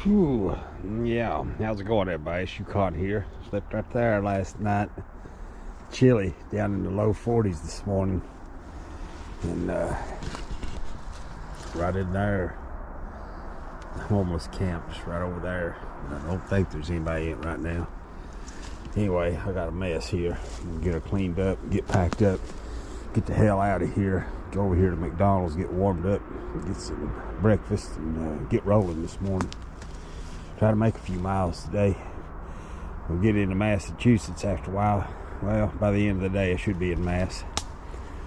Whew. Yeah, how's it going, everybody? It's Yukon here. Slept right there last night. Chilly, down in the low 40s this morning. And right in there, the homeless camp just right over there. I don't think there's anybody in right now. Anyway, I got a mess here. I'm gonna get her cleaned up, get packed up, get the hell out of here. Go over here to McDonald's, get warmed up, get some breakfast, and get rolling this morning. Try to make a few miles today. We'll get into Massachusetts after a while. Well, by the end of the day, I should be in Mass.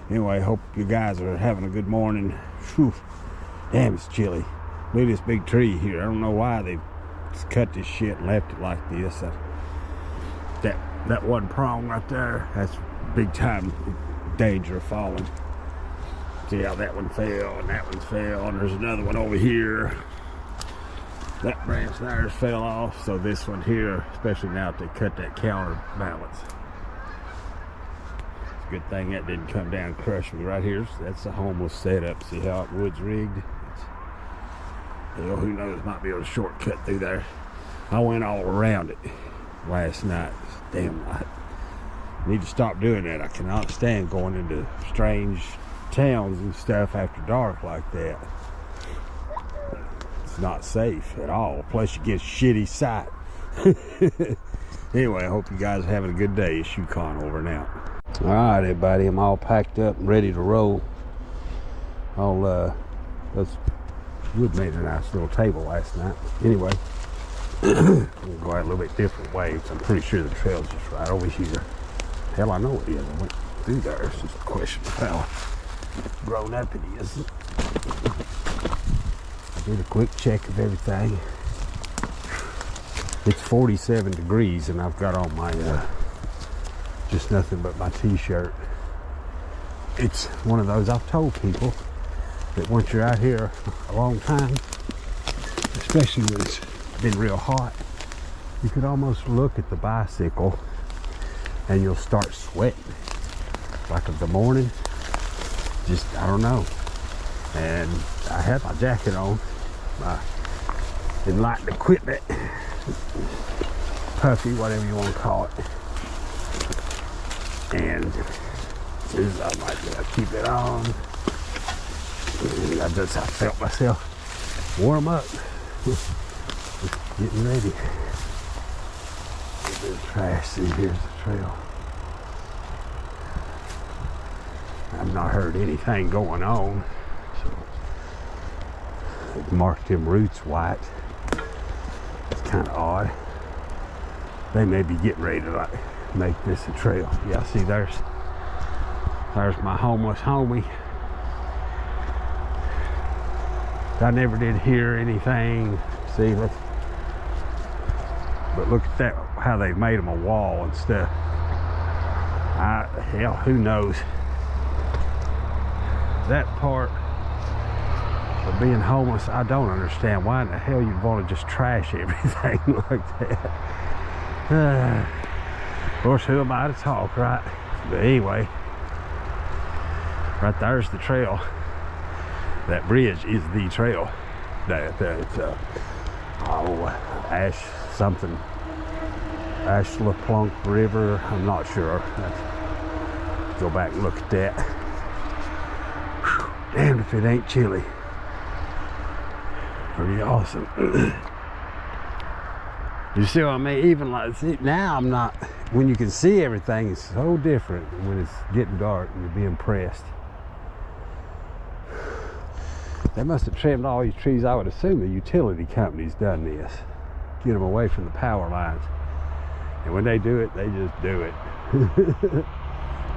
Anyway, hope you guys are having a good morning. Whew. Damn, it's chilly. Look at this big tree here. I don't know why they just cut this shit and left it like this. That one prong right there, that's big time danger of falling. See how that one fell and that one fell, and there's another one over here. That branch there fell off, so this one here, especially now that they cut that counterbalance. It's a good thing that didn't come down and crush me. Right here, that's the homeless setup. See how it wood's rigged? Hell, who knows, might be able to shortcut through there. I went all around it last night. Damn, I need to stop doing that. I cannot stand going into strange towns and stuff after dark like that. It's not safe at all. Plus you get shitty sight. Anyway, I hope you guys are having a good day. It's Yukon over and out. All right, everybody, I'm all packed up and ready to roll. Wood made a nice little table last night. Anyway, we'll go out a little bit different ways. I'm pretty sure the trail's just right over here. Hell, I know it is. I went through there. It's just a question of how grown up it is. I did a quick check of everything. It's 47 degrees and I've got on my just nothing but my t-shirt. It's one of those, I've told people that once you're out here a long time, especially when it's been real hot, you could almost look at the bicycle and you'll start sweating. Like of the morning, just, I don't know. And I had my jacket on, my enlightened equipment, puffy, whatever you want to call it. And I'm like, I keep it on. And I felt myself warm up. Getting ready. Get this trash. See, here's the trail. I've not heard anything going on. So they've marked them roots white. It's kind of odd. They may be getting ready to like make this a trail. Yeah, see, there's my homeless homie. I never did hear anything. See, but look at that, how they made them a wall and stuff. Hell, who knows? That part of being homeless, I don't understand why in the hell you'd want to just trash everything like that. Of course, who am I to talk, right? But anyway, right there's the trail. That bridge is the trail. Ashla-Plunk River. I'm not sure. Let's go back and look at that. Whew, damn if it ain't chilly. Pretty awesome. You see what I mean? Even like, see, now I'm not, when you can see everything, it's so different when it's getting dark and you're being pressed. They must have trimmed all these trees. I would assume the utility company's done this. Get them away from the power lines. And when they do it, they just do it.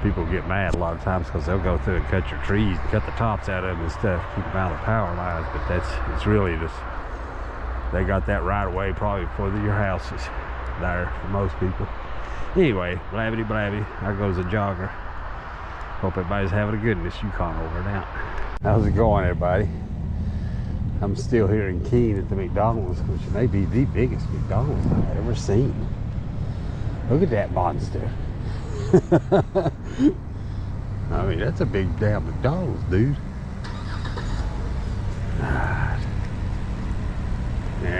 People get mad a lot of times because they'll go through and cut your trees, cut the tops out of them and stuff, keep them out of the power lines. But it's really just, they got that right away probably for your houses there for most people. Anyway, blabbity blabby, there goes a jogger. Hope everybody's having a good one. This Yukon over and out. How's it going, everybody? I'm still here in Keene at the McDonald's, which may be the biggest McDonald's I've ever seen. Look at that monster. I mean, that's a big damn McDonald's, dude.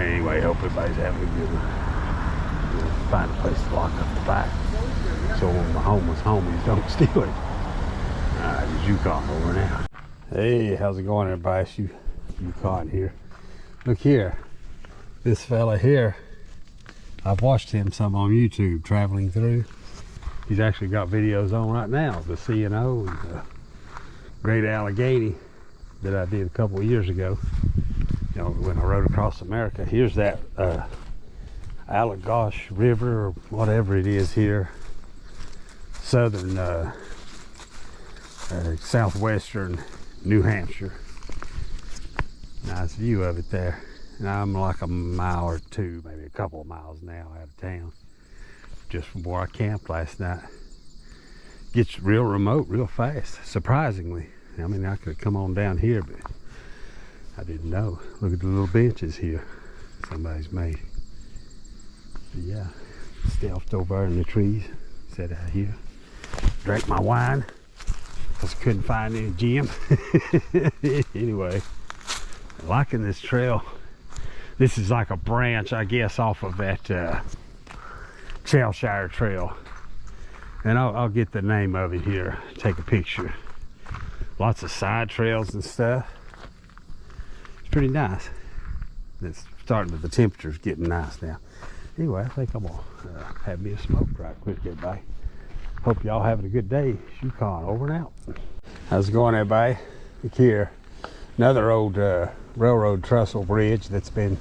Anyway, hope everybody's having a good one. We'll find a place to lock up the back so when my homeless homies don't steal it. Alright, Yukon over now. Hey, how's it going, everybody? It's Yukon here. Look here, this fella here, I've watched him some on YouTube traveling through. He's actually got videos on right now, the C&O and the Great Allegheny that I did a couple of years ago. You know, when I rode across America. Here's that Allegosh River or whatever it is here, southern southwestern New Hampshire. Nice view of it there. And I'm like a mile or two, maybe a couple of miles now out of town, just from where I camped last night. Gets real remote real fast, surprisingly. I mean, I could have come on down here, but I didn't know. Look at the little benches here somebody's made. But yeah, stealthed over in the trees, sat out here, drank my wine because I couldn't find any gym. Anyway, liking this trail. This is like a branch, I guess, off of that Hampshire trail. And I'll get the name of it here, take a picture. Lots of side trails and stuff. It's pretty nice. It's starting to, the temperature's getting nice now. Anyway, I think I'm gonna have me a smoke right quick, everybody. Hope y'all having a good day. Yukon over and out. How's it going, everybody? Look here, another old railroad trestle bridge that's been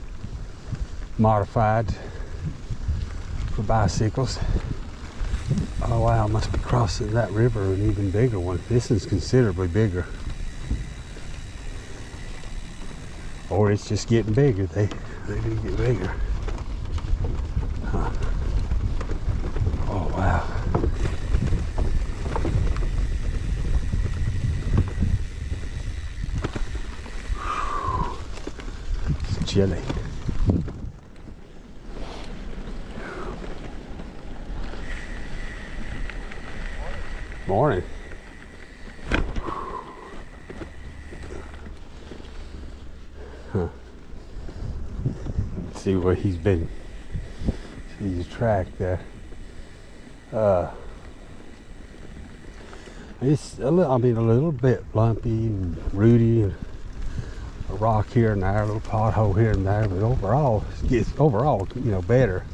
modified for bicycles. Oh wow, must be crossing that river, an even bigger one. This is considerably bigger. Or it's just getting bigger. They do get bigger. Huh. Oh wow. It's chilly. Morning. Huh. See where he's been. See his track there. It's a little, I mean, a little bit lumpy and rooty, and a rock here and there, a little pothole here and there, but overall, it gets you know, better.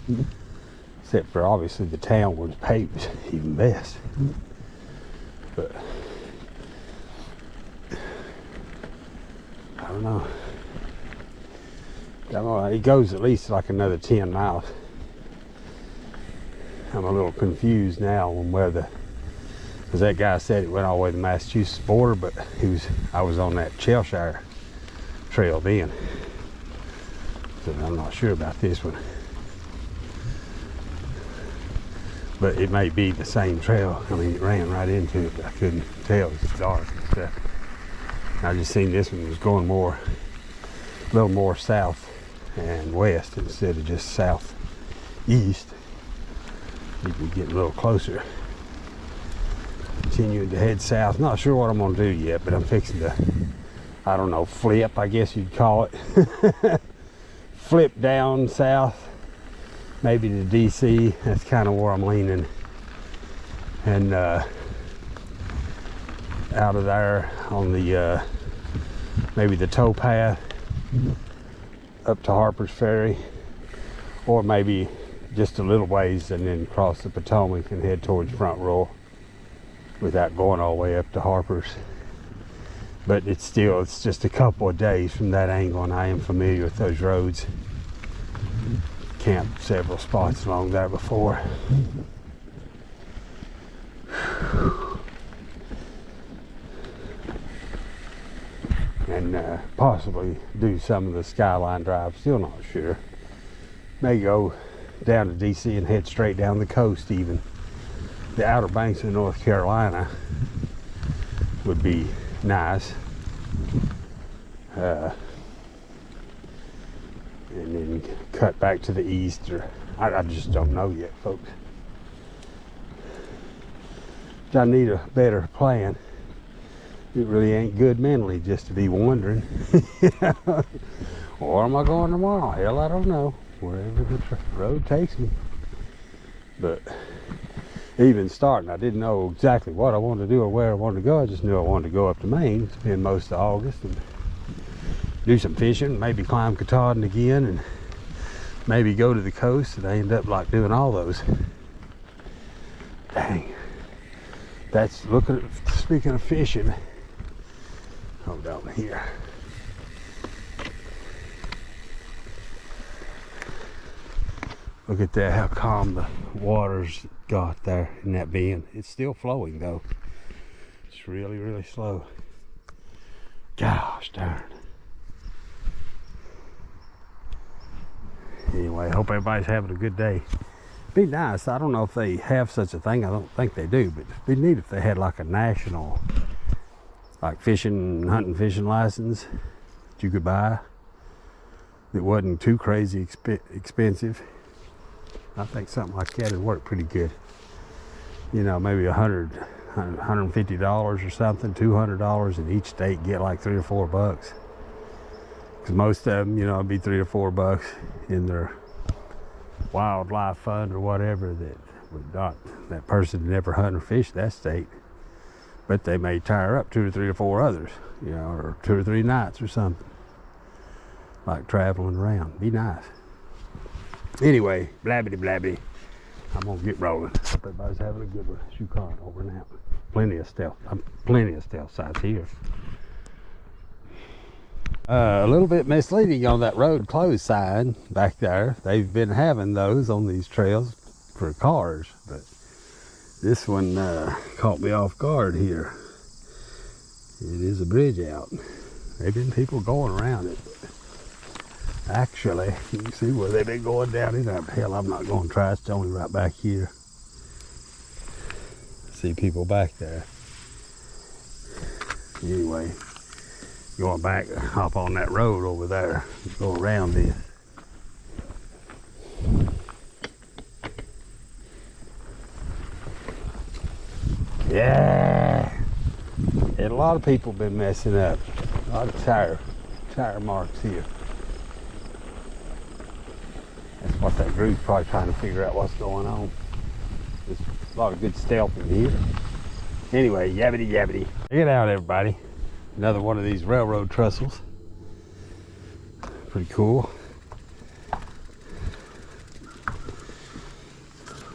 Except for obviously the town where it's paved even best. But I don't know. It goes at least like another 10 miles. I'm a little confused now on whether, because that guy said it went all the way to the Massachusetts border, but I was on that Hampshire trail then. So I'm not sure about this one. But it may be the same trail. I mean, it ran right into it, but I couldn't tell. It's dark and stuff. I just seen this one was going a little more south and west instead of just southeast. You can get a little closer. Continuing to head south. Not sure what I'm gonna do yet, but I'm fixing to, I don't know, flip, I guess you'd call it. Flip down south. Maybe to DC, that's kind of where I'm leaning, and out of there on the maybe the towpath up to Harper's Ferry, or maybe just a little ways and then cross the Potomac and head towards Front Royal without going all the way up to Harper's. But it's just a couple of days from that angle, and I am familiar with those roads. Camped several spots along there before. And possibly do some of the Skyline Drive, still not sure. May go down to DC and head straight down the coast even. The Outer Banks of North Carolina would be nice. And then cut back to the east, or I just don't know yet, folks. I need a better plan. It really ain't good mentally just to be wondering. Or am I going tomorrow? Hell, I don't know. Wherever the road takes me. But even starting, I didn't know exactly what I wanted to do or where I wanted to go. I just knew I wanted to go up to Maine, spend most of August, and do some fishing, maybe climb Katahdin again, and maybe go to the coast. And I end up like doing all those. Dang. That's looking at, speaking of fishing. Hold down here. Look at that, how calm the water's got there in that bend. It's still flowing though. It's really, really slow. Gosh darn. Anyway, hope everybody's having a good day. Be nice. I don't know if they have such a thing. I don't think they do, but it'd be neat if they had like a national, like fishing, hunting, fishing license that you could buy. It wasn't too crazy expensive. I think something like that would work pretty good. You know, maybe $150 or something, $200 in each state, get like $3 or $4. Because most of them, you know, it'd be $3 or $4 in their wildlife fund or whatever that would not, that person never hunt or fish that state. But they may tire up 2 or 3 or 4 others, you know, or 2 or 3 nights or something. Like traveling around. Be nice. Anyway, blabbity blabbity. I'm gonna get rolling. Hope everybody's having a good one. Shoe card over and out. Plenty of stealth sides here. A little bit misleading on that road closed sign back there. They've been having those on these trails for cars, but this one caught me off guard here. It is a bridge out. They've been people going around it. Actually, you can see where they've been going down in there. Hell, I'm not going to try. It's only right back here. See people back there. Anyway, going back, hop on that road over there. Go around this. Yeah. And a lot of people been messing up. A lot of tire marks here. That's what that group's probably trying to figure out what's going on. There's a lot of good stealth in here. Anyway, yabbity yabbity. Check it out, everybody. Another one of these railroad trestles. Pretty cool.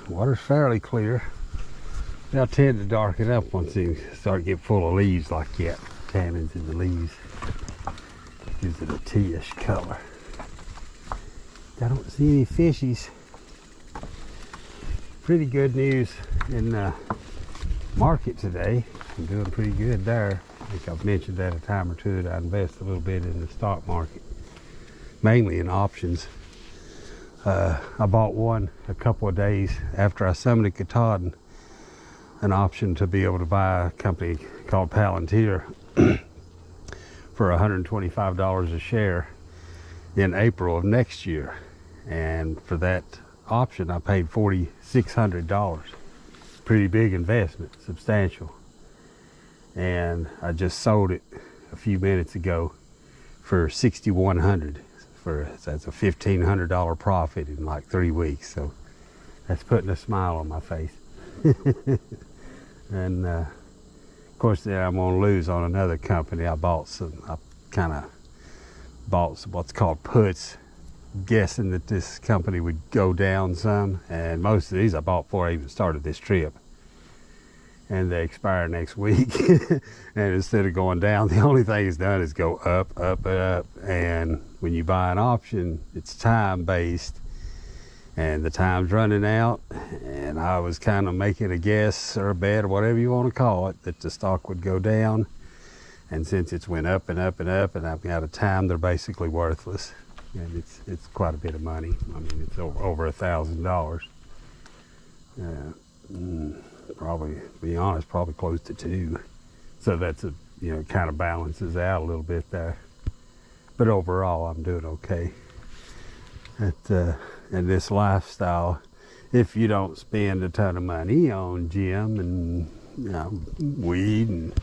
Water's fairly clear. They'll tend to darken up once they start to get full of leaves like that. Tannins in the leaves. Gives it a teaish color. I don't see any fishies. Pretty good news in the market today. I'm doing pretty good there. I think I've mentioned that a time or two that I invest a little bit in the stock market, mainly in options. I bought one a couple of days after I summited Katahdin, an option to be able to buy a company called Palantir for $125 a share in April of next year. And for that option I paid $4,600. Pretty big investment, substantial. And I just sold it a few minutes ago for $6,100. That's a $1,500 profit in like 3 weeks. So that's putting a smile on my face. And of course, there I'm gonna lose on another company. I kind of bought some what's called puts, guessing that this company would go down some. And most of these I bought before I even started this trip. And they expire next week. And instead of going down, the only thing it's done is go up, up, up. And when you buy an option, it's time-based. And the time's running out. And I was kind of making a guess or a bet or whatever you want to call it, that the stock would go down. And since it's went up and up and up and I've got a time, they're basically worthless. And it's quite a bit of money. I mean, it's over $1,000. Probably, to be honest, probably close to 2. So that's kind of balances out a little bit there. But overall, I'm doing okay. In this lifestyle, if you don't spend a ton of money on gym and weed and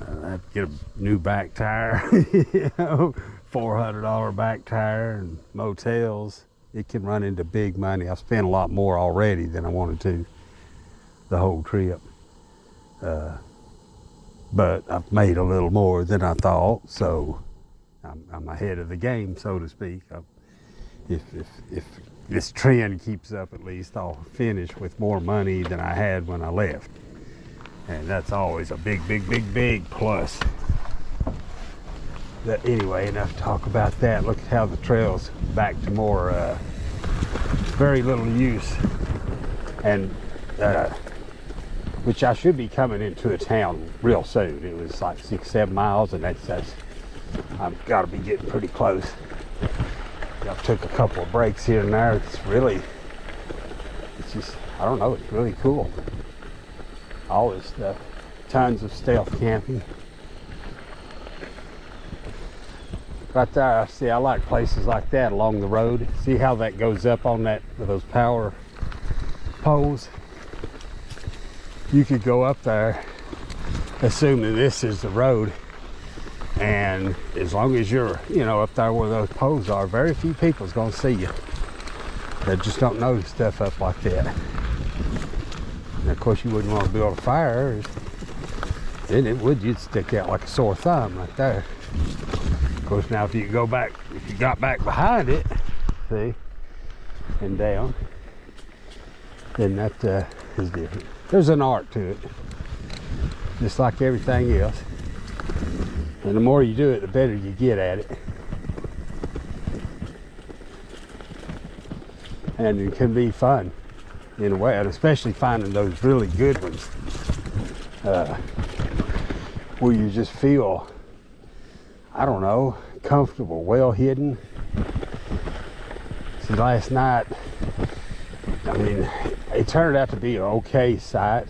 I have to get a new back tire, you know, $400 back tire, and motels. It can run into big money. I've spent a lot more already than I wanted to the whole trip. But I've made a little more than I thought, so I'm ahead of the game, so to speak. If this trend keeps up, at least I'll finish with more money than I had when I left. And that's always a big plus. But anyway, enough talk about that. Look at how the trail's back to more, very little use. And, which I should be coming into a town real soon. It was like 6-7 miles, and that's I've got to be getting pretty close. I took a couple of breaks here and there. It's just, I don't know, it's really cool. All this stuff. Tons of stealth camping. Right there, see, I like places like that along the road. See how that goes up on that, those power poles? You could go up there, assuming this is the road, and as long as you're, you know, up there where those poles are, very few people's gonna see you. They just don't notice stuff up like that. And of course, you wouldn't want to build a fire. Then it would, you'd stick out like a sore thumb right there. Of course, now if you got back behind it, see, and down, then that is different. There's an art to it, just like everything else. And the more you do it, the better you get at it. And it can be fun in a way, and especially finding those really good ones where you just feel, I don't know, comfortable, well hidden. See, last night, I mean, it turned out to be an okay site,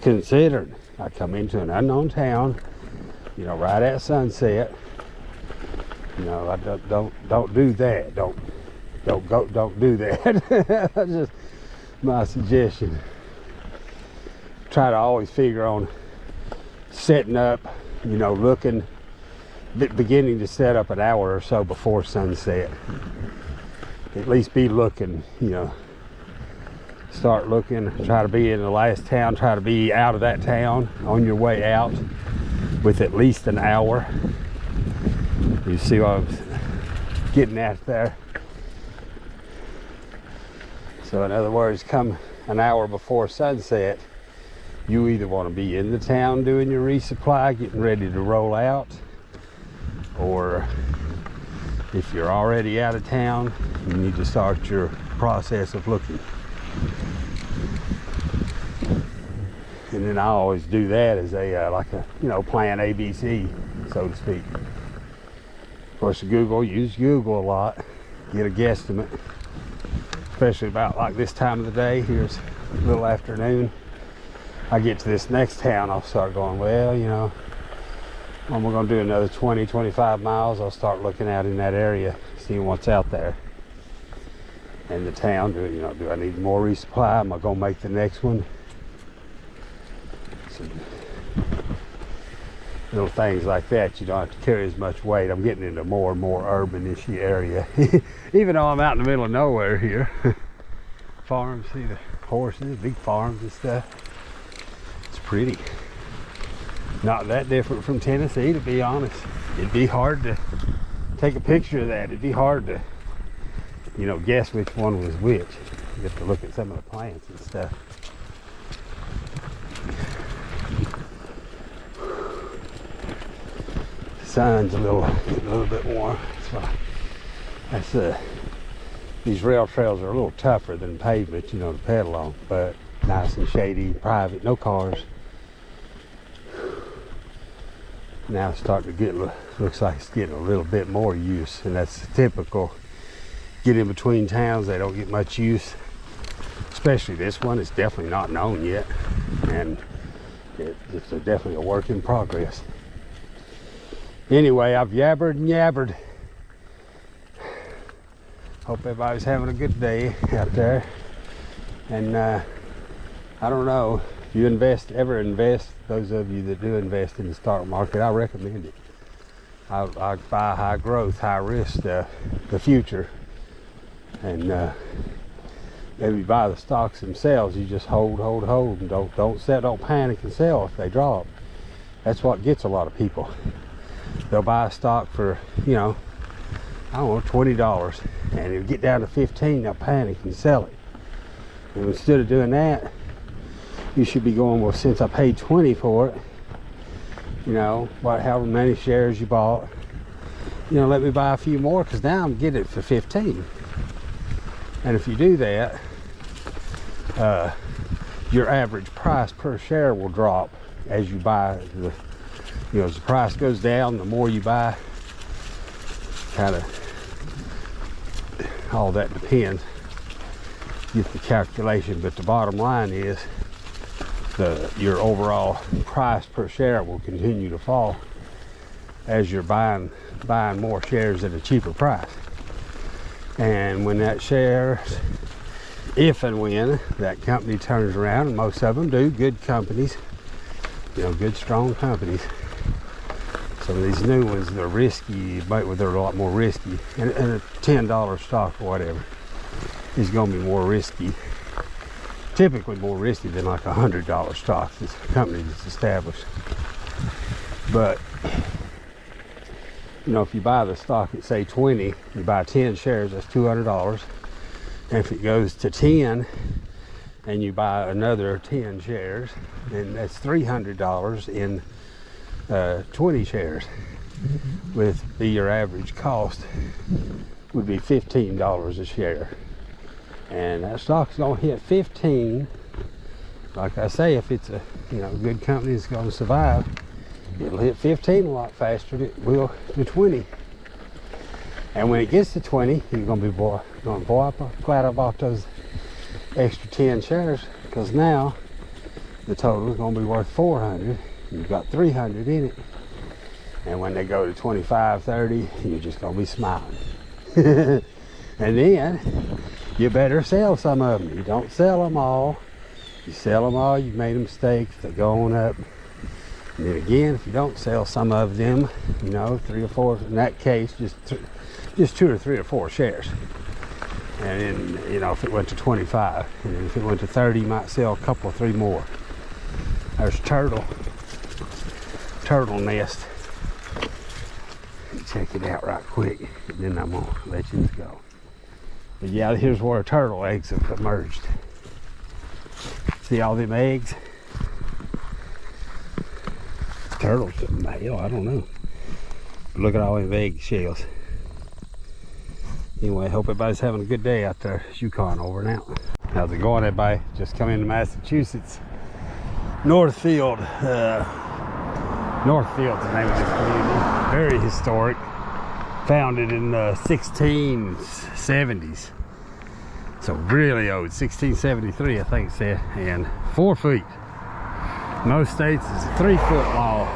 considering I come into an unknown town, you know, right at sunset. You know, I don't do that. Don't do that. That's just my suggestion. Try to always figure on setting up, you know, beginning to set up an hour or so before sunset. At least be looking, you know, start looking, try to be in the last town, try to be out of that town on your way out with at least an hour. You see what I'm getting at there? So in other words, come an hour before sunset, you either want to be in the town doing your resupply, getting ready to roll out, or if you're already out of town, you need to start your process of looking. And then I always do that as a like a, you know, plan ABC, so to speak. Of course, use Google a lot, get a guesstimate, especially about like this time of the day. Here's a little afternoon. I get to this next town, I'll start going, well, you know, when we're going to do another 20-25 miles, I'll start looking out in that area, seeing what's out there. And the town, do I need more resupply? Am I going to make the next one? So, little things like that, you don't have to carry as much weight. I'm getting into more and more urban-ish area. Even though I'm out in the middle of nowhere here. Farms, see the horses, big farms and stuff. It's pretty. Not that different from Tennessee, to be honest. It'd be hard to take a picture of that. It'd be hard to, you know, guess which one was which. You have to look at some of the plants and stuff. The sun's getting a little bit warm. These rail trails are a little tougher than pavement, you know, to pedal on, but nice and shady, private, no cars. Now it's starting to looks like it's getting a little bit more use, and that's typical. Get in between towns, they don't get much use. Especially this one, it's definitely not known yet, and it's definitely a work in progress. Anyway, I've yabbered and yabbered. Hope everybody's having a good day out there. And I don't know, If you ever invest, those of you that do invest in the stock market, I recommend it. I buy high growth, high risk stuff, the future, and maybe buy the stocks themselves. You just hold, and don't panic and sell if they drop. That's what gets a lot of people. They'll buy a stock for, you know, I don't know, $20, and it'll get down to 15. They'll panic and sell it. And instead of doing that, you should be going, well, since I paid 20 for it, you know, however many shares you bought, you know, let me buy a few more, because now I'm getting it for 15. And if you do that, your average price per share will drop as you buy. You know, as the price goes down, the more you buy. Kind of all that depends. Get the calculation, but the bottom line is your overall price per share will continue to fall as you're buying more shares at a cheaper price. And when that share, if and when that company turns around, and most of them do, good companies, you know, good strong companies. Some of these new ones, they're risky, but they're a lot more risky. And a $10 stock or whatever is going to be more risky, typically more risky than like $100 stock. This company that's established. But you know, if you buy the stock at say 20, you buy 10 shares, that's $200. And if it goes to 10 and you buy another 10 shares, then that's $300 in 20 shares. With your average cost would be $15 a share. And that stock's gonna hit 15. Like I say, if it's a, you know, good company that's gonna survive, it'll hit 15 a lot faster than it will to 20. And when it gets to 20, you're gonna be boy, I'm glad I bought those extra 10 shares, because now the total is gonna be worth 400. You've got 300 in it. And when they go to 25, 30, you're just gonna be smiling. And then you better sell some of them. You don't sell them all. You sell them all, you've made a mistake. They go on up. And then again, if you don't sell some of them, you know, 3 or 4, in that case, just 2 or 3 or 4 shares. And then, you know, if it went to 25, and then if it went to 30, you might sell a couple or 3 more. There's turtle nest. Check it out right quick, and then I'm gonna let you go. But yeah, here's where turtle eggs have emerged. See all them eggs? Turtles, hell, I don't know. But look at all them egg shells. Anyway, hope everybody's having a good day out there. Yukon over and out. How's it going, everybody? Just come into Massachusetts. Northfield's the name of this community. Very historic. Founded in the 1670s. So really old, 1673 I think it said. And 4 feet. Most states is a 3-foot law.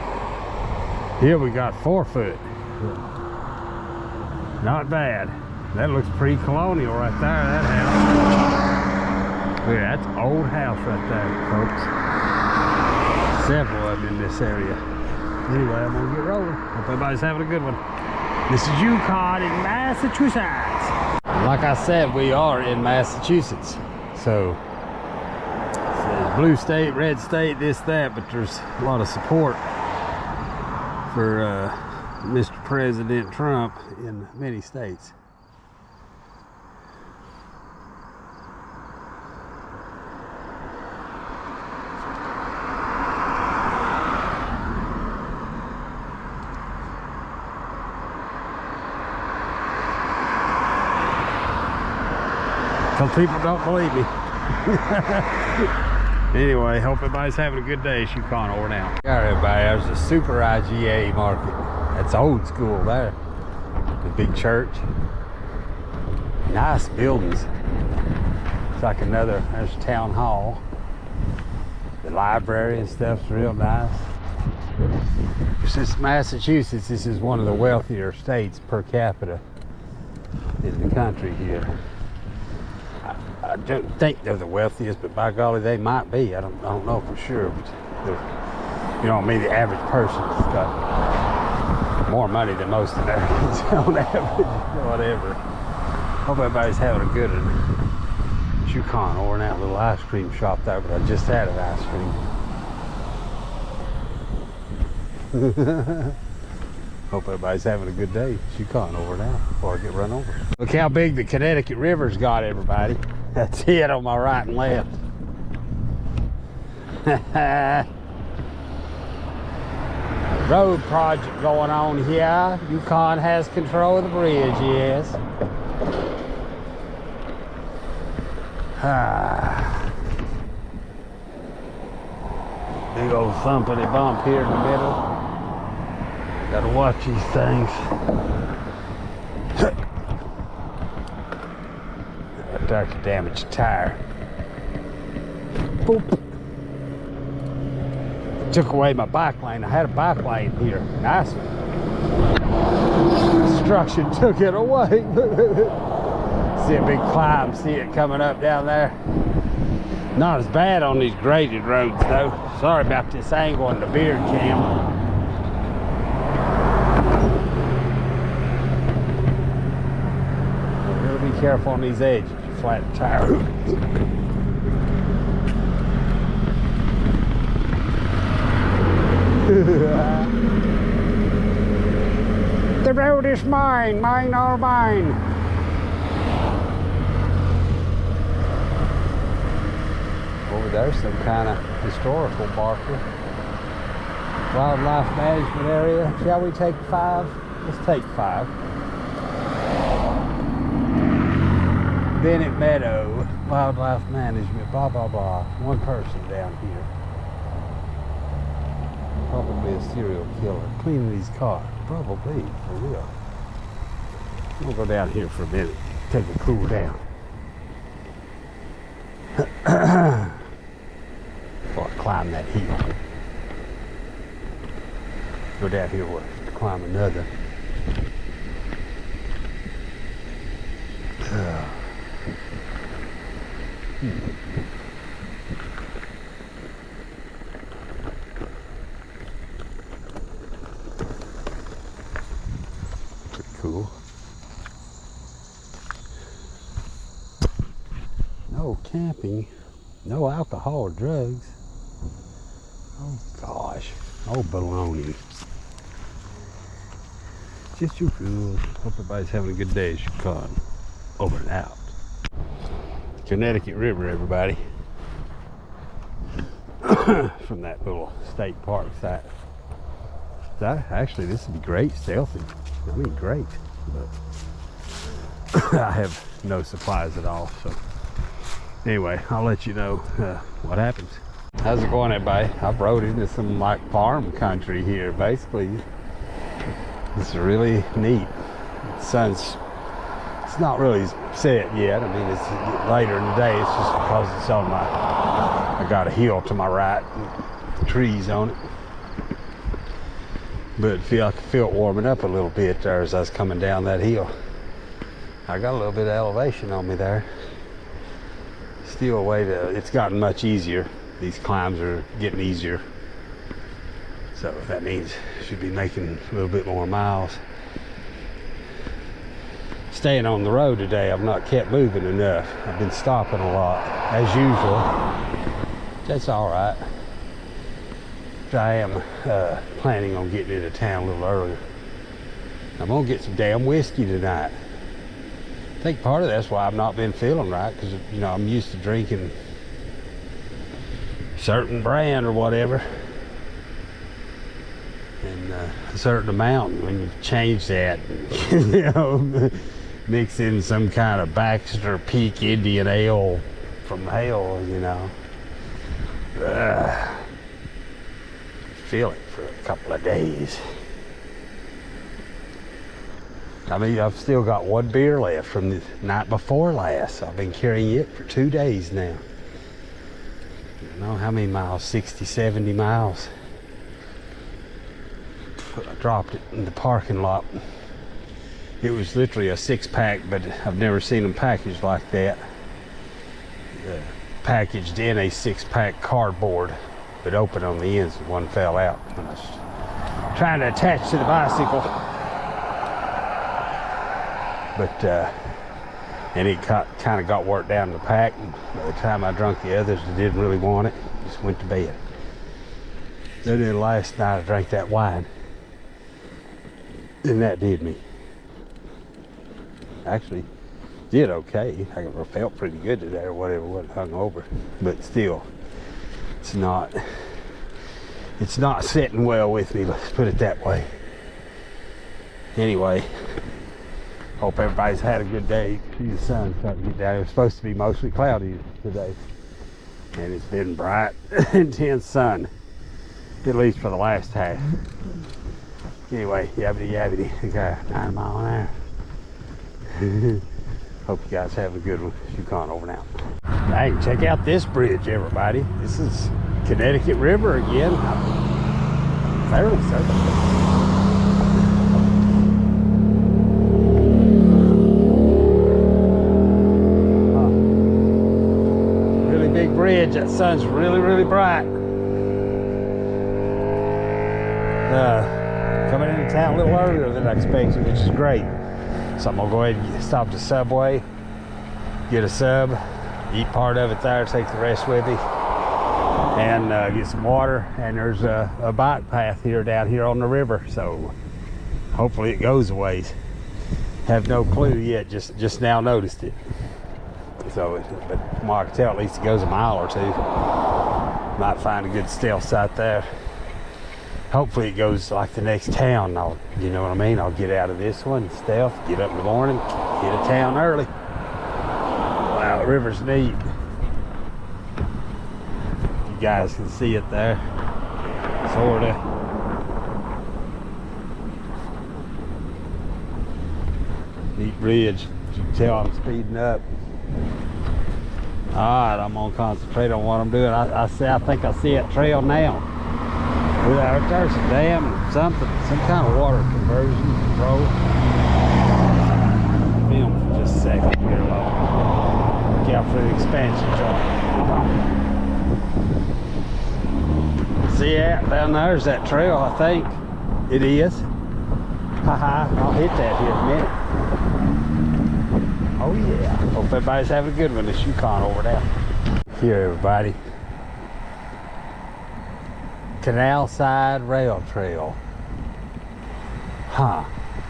Here we got 4 foot. Not bad. That looks pretty colonial right there, that house. Look, that's an old house right there, folks. Several of them in this area. Anyway, I'm gonna get rolling. Hope everybody's having a good one. This is Yukon in Massachusetts. Like I said, we are in Massachusetts. So, it says blue state, red state, this, that, but there's a lot of support for Mr. President Trump in many states. Some people don't believe me. Anyway, hope everybody's having a good day. Yukon over now. All right, everybody, there's a super IGA market. That's old school there. The big church. Nice buildings. It's like another, there's a town hall. The library and stuff's real nice. Since Massachusetts, this is one of the wealthier states per capita in the country here. I don't think they're the wealthiest, but by golly, they might be. I don't know for sure. But you know, maybe the average person's got more money than most Americans on average. Whatever. Hope everybody's having a good one. Yukon over in that little ice cream shop there, but I just had an ice cream. Hope everybody's having a good day. Yukon over now before I get run over. Look how big the Connecticut River's got, everybody. That's it on my right and left. Road project going on here. Yukon has control of the bridge, yes. Big old thumpity bump here in the middle. Gotta watch these things. That's a damaged tire. Boop. Took away my bike lane. I had a bike lane here. Nice one. Construction took it away. See a big climb. See it coming up down there. Not as bad on these graded roads though. Sorry about this angle in the beard cam. Really be careful on these edges. You flatten the tire. The road is mine, mine or mine. Over there's some kind of historical marker. Wildlife management area. Shall we take 5? Let's take 5. Bennett Meadow, wildlife management, blah, blah, blah. One person down here. Probably a serial killer. Cleaning his car. Probably, for real. We'll go down here for a minute. Take a cool down. Before I climb that hill. Go down here to climb another. Pretty cool. No camping, no alcohol or drugs. Oh gosh, oh baloney. Just your rules. Hope everybody's having a good day as you can. Over and out. Connecticut River, everybody. From that little state park site. Actually, this would be great stealthy. I mean, great. But I have no supplies at all, so anyway, I'll let you know what happens. How's it going, everybody? I've rode into some like farm country here, basically. It's really neat. The sun's, it's not really set yet. I mean, it's later in the day. It's just because it's on my, I got a hill to my right, and trees on it. But I could feel it warming up a little bit there as I was coming down that hill. I got a little bit of elevation on me there. Still a way to, it's gotten much easier. These climbs are getting easier. So that means I should be making a little bit more miles. Staying on the road today, I've not kept moving enough. I've been stopping a lot, as usual. That's all right. I am planning on getting into town a little earlier. I'm gonna get some damn whiskey tonight. I think part of that's why I've not been feeling right, because you know I'm used to drinking a certain brand or whatever, and a certain amount. When you change that, you know, mix in some kind of Baxter Peak Indian Ale from hell, you know. Feel it for a couple of days. I mean, I've still got one beer left from the night before last. I've been carrying it for 2 days now. I don't know how many miles, 60, 70 miles. I dropped it in the parking lot. It was literally a 6-pack, but I've never seen them packaged like that. packaged in a 6-pack cardboard, but open on the ends, and one fell out when I was trying to attach to the bicycle. But and it kind of got worked down in the pack, and by the time I drunk the others that didn't really want it, just went to bed. Then the last night I drank that wine, and that did me. Actually did okay. I felt pretty good today or whatever, wasn't hungover, but still it's not sitting well with me, let's put it that way. Anyway, hope everybody's had a good day. See the sun starting to get down. It was supposed to be mostly cloudy today, and it's been bright, intense sun, at least for the last half. Anyway, yabbity yabbity, I got 9 mile an hour. Hope you guys have a good one. Yukon over now. Hey, check out this bridge, everybody. This is Connecticut River again. I'm fairly certain. Really big bridge. That sun's really, really bright. Coming into town a little earlier than I expected, which is great. So I'm gonna go ahead and stop at the Subway, get a sub, eat part of it there, take the rest with me, and get some water. And there's a bike path down here on the river, so hopefully it goes a ways. Have no clue yet, just now noticed it. So, but from what I can tell, at least it goes a mile or two. Might find a good stealth site there. Hopefully it goes like the next town. You know what I mean? I'll get out of this one, stealth, get up in the morning, hit a town early. Wow, the river's neat. You guys can see it there, sorta. Neat bridge. You can tell I'm speeding up. All right, I'm gonna concentrate on what I'm doing. I think I see that trail now. There's a dam or something, some kind of water conversion control. Film for just a second here, look out for the expansion joint. See that down there's that trail, I think it is. Haha, I'll hit that here in a minute. Oh yeah, hope everybody's having a good one. This Yukon over there. Here, everybody. Canal Side Rail Trail.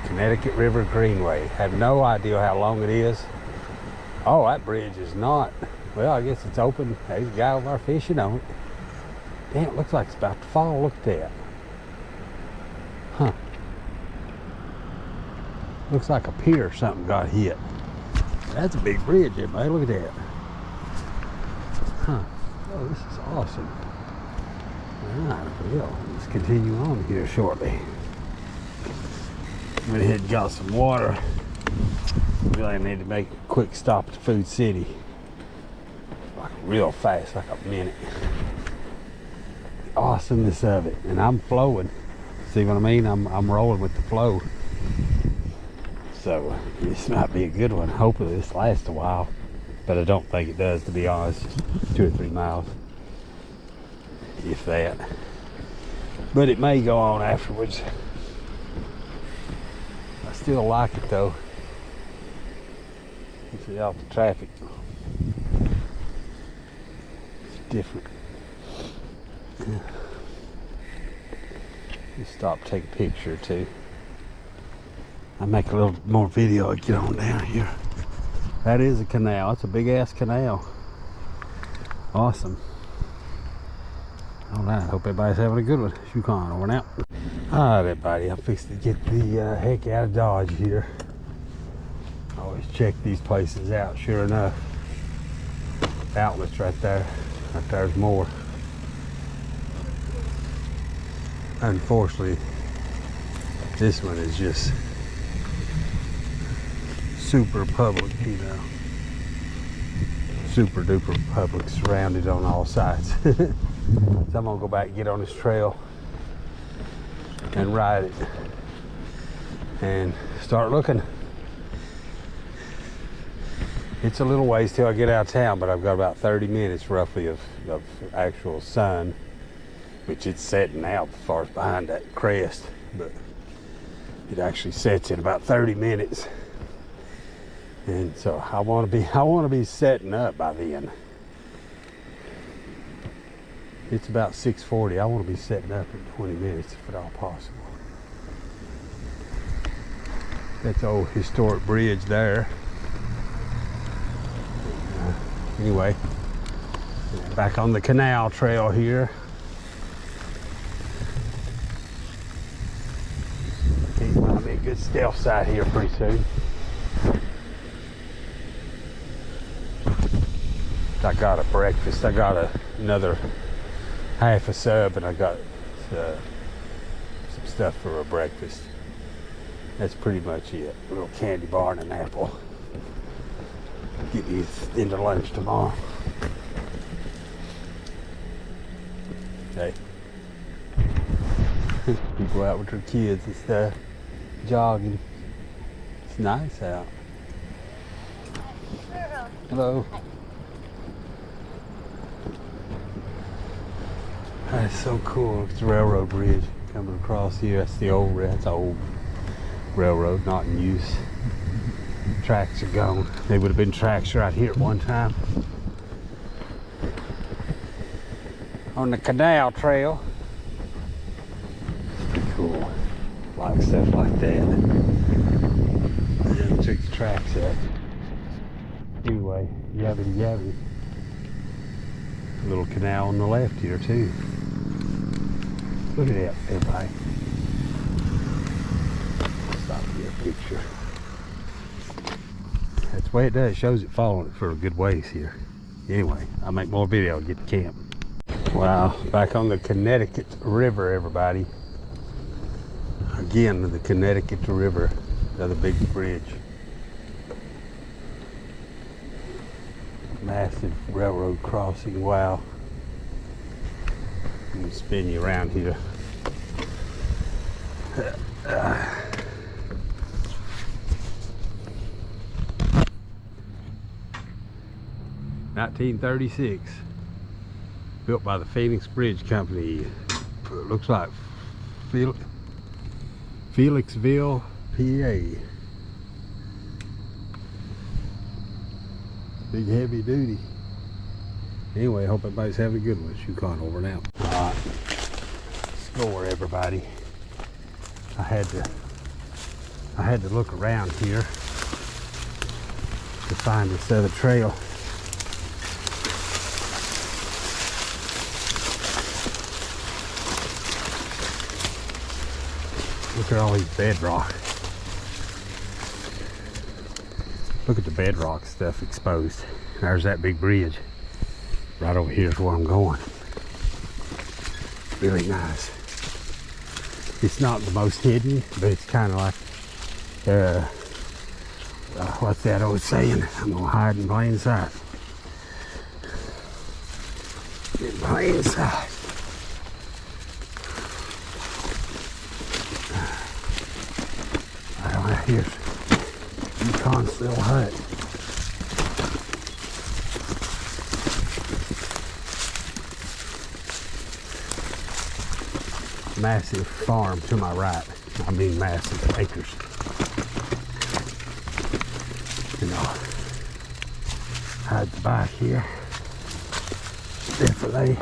Connecticut River Greenway. Have no idea how long it is. Oh, that bridge is not. Well, I guess it's open. There's a guy over there fishing on it. Damn, it looks like it's about to fall. Look at that. Looks like a pier or something got hit. That's a big bridge, everybody. Look at that. Oh, this is awesome. Alright, well, let's continue on here shortly. Went ahead and got some water. Really need to make a quick stop at Food City. Like real fast, like a minute. The awesomeness of it. And I'm flowing. See what I mean? I'm rolling with the flow. So this might be a good one. Hopefully this lasts a while. But I don't think it does, to be honest. 2 or 3 miles. If that, but it may go on afterwards. I still like it though. You see all the traffic. It's different. Just stop, take a picture or two. I make a little more video and get on down here. That is a canal. It's a big ass canal. Awesome. All right, hope everybody's having a good one. Yukon over and out. All right, everybody, I'm fixing to get the heck out of Dodge here. I always check these places out. Sure enough, outlets right there. Right there's more. Unfortunately, this one is just super public, you know. Super duper public, surrounded on all sides. So I'm gonna go back and get on this trail and ride it and start looking. It's a little ways till I get out of town, but I've got about 30 minutes roughly of actual sun, which it's setting out as far as behind that crest, but it actually sets in about 30 minutes. And so I want to be setting up by then. It's about 6:40. I want to be setting up in 20 minutes if at all possible. That's the old historic bridge there. Anyway, back on the canal trail here. Can't find me a good stealth site here pretty soon. I got a breakfast. I got another half a sub, and I got some stuff for a breakfast. That's pretty much it. A little candy bar and an apple. Get me into lunch tomorrow. Okay. People out with their kids and stuff, jogging. It's nice out. Hello. That's so cool. It's the railroad bridge coming across here. That's the old railroad, not in use. Tracks are gone. They would have been tracks right here at one time. On the canal trail. It's pretty cool. Like stuff like that. Then took the tracks out. Anyway, yabbity yabbity. A little canal on the left here too. Look at that, everybody. Stop here, picture. That's the way it does. It shows it following it for a good ways here. Anyway, I'll make more video, get to camp. Wow, back on the Connecticut River, everybody. Again, the Connecticut River, another big bridge. Massive railroad crossing, wow. I'm gonna spin you around here. 1936, built by the Phoenix Bridge Company. It looks like Felixville, PA. Big heavy duty. Anyway, hope everybody's having a good one. Yukon over now. Alright. Score, everybody. I had to look around here to find this other trail. Look at all these bedrock. Look at the bedrock stuff exposed. There's that big bridge. Right over here is where I'm going. Really nice. It's not the most hidden, but it's kind of like, what's that old saying? I'm gonna hide in plain sight. In plain sight. Here's Yukon's little hut. Massive farm to my right. I mean massive acres. You know, hide the bike here. Definitely.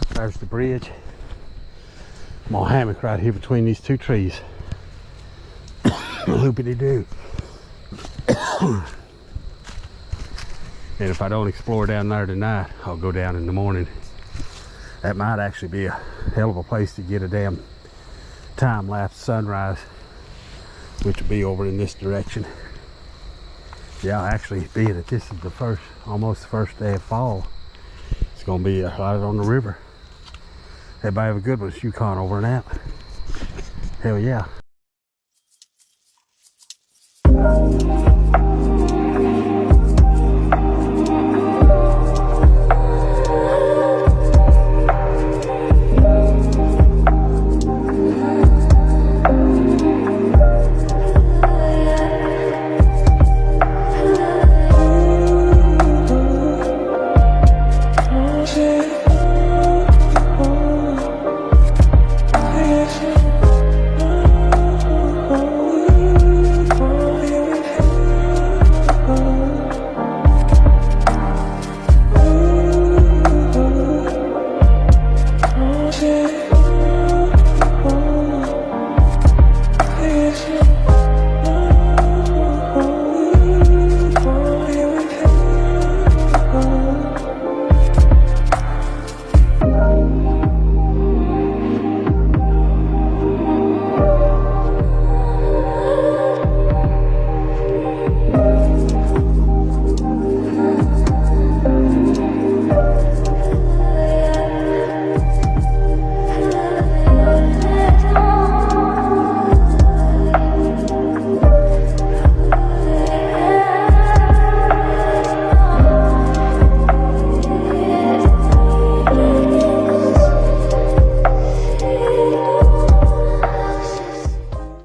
There's the bridge. I'm gonna hammock right here between these two trees. Loopity-doo. And if I don't explore down there tonight, I'll go down in the morning. That might actually be a hell of a place to get a damn time-lapse sunrise, which will be over in this direction. Yeah, actually, being that this is the almost the first day of fall, it's gonna be right on the river. Everybody have a good one. It's Yukon over and out. Hell yeah.